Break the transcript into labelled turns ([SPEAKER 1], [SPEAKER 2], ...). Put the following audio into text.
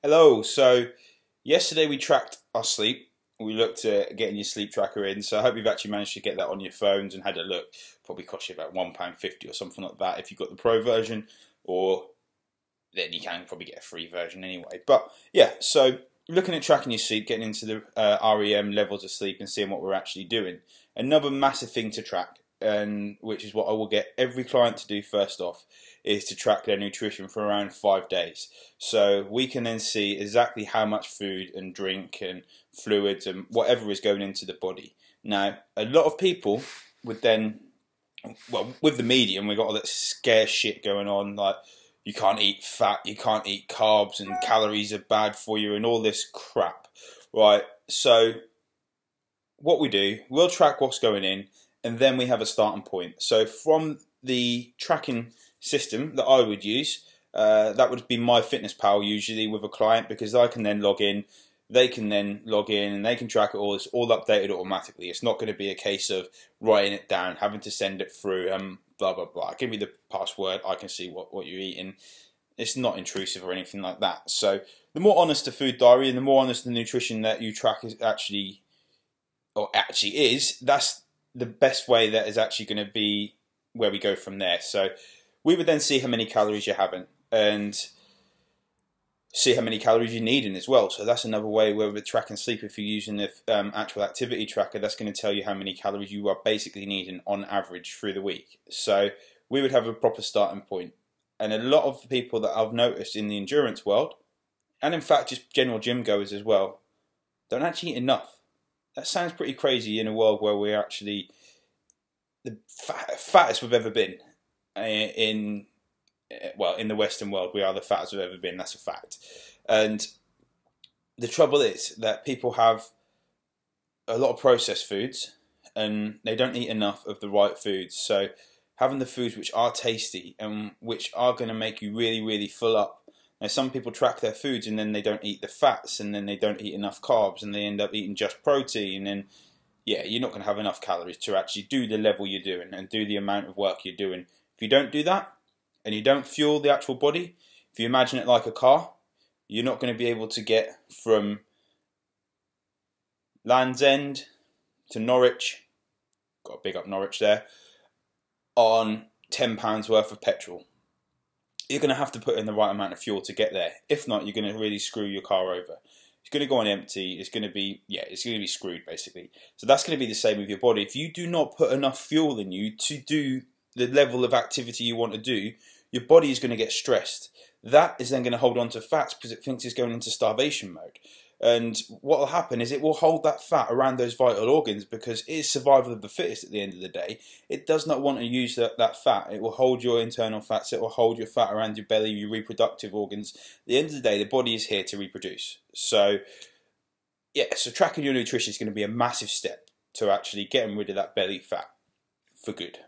[SPEAKER 1] Hello. So yesterday we tracked our sleep. We looked at getting your sleep tracker in. So I hope you've actually managed to get that on your phones and had a look. Probably cost you about £1.50 or something like that if you've got the pro version, or then you can probably get a free version anyway. But yeah, so looking at tracking your sleep, getting into the REM levels of sleep and seeing what we're actually doing. Another massive thing to track, and which is what I will get every client to do first off, is to track their nutrition for around 5 days. So we can then see exactly how much food and drink and fluids and whatever is going into the body. Now, a lot of people would then, well, with the medium, we've got all that scare shit going on, like you can't eat fat, you can't eat carbs, and calories are bad for you, and all this crap, right? So what we do, we'll track what's going in, and then we have a starting point. So from the tracking system that I would use, that would be MyFitnessPal usually with a client, because I can then log in, they can then log in, and they can track it all. It's all updated automatically. It's not going to be a case of writing it down, having to send it through, blah, blah, blah. Give me the password, I can see what you're eating. It's not intrusive or anything like that. So the more honest the food diary and the more honest the nutrition that you track is actually is, that's the best way that is actually going to be where we go from there. So we would then see how many calories you're having and see how many calories you're needing as well. So that's another way where we're tracking sleep. If you're using the actual activity tracker, that's going to tell you how many calories you are basically needing on average through the week. So we would have a proper starting point. And a lot of people that I've noticed in the endurance world, and in fact just general gym goers as well, don't actually eat enough. That sounds pretty crazy in a world where we're actually the fattest we've ever been. In the Western world, we are the fattest we've ever been. That's a fact. And the trouble is that people have a lot of processed foods and they don't eat enough of the right foods. So having the foods which are tasty and which are going to make you really, really full up. Now, some people track their foods and then they don't eat the fats, and then they don't eat enough carbs, and they end up eating just protein, and yeah, you're not going to have enough calories to actually do the level you're doing and do the amount of work you're doing. If you don't do that, and you don't fuel the actual body, if you imagine it like a car, you're not going to be able to get from Land's End to Norwich, got to big up Norwich there, on £10 worth of petrol. You're going to have to put in the right amount of fuel to get there. If not, you're going to really screw your car over. It's going to go on empty. It's going to be, it's going to be screwed basically. So that's going to be the same with your body. If you do not put enough fuel in you to do the level of activity you want to do, your body is going to get stressed. That is then going to hold on to fats because it thinks it's going into starvation mode. And what will happen is it will hold that fat around those vital organs because it is survival of the fittest at the end of the day. It does not want to use that fat. It will hold your internal fats. It will hold your fat around your belly, your reproductive organs. At the end of the day, the body is here to reproduce. So, so tracking your nutrition is going to be a massive step to actually getting rid of that belly fat for good.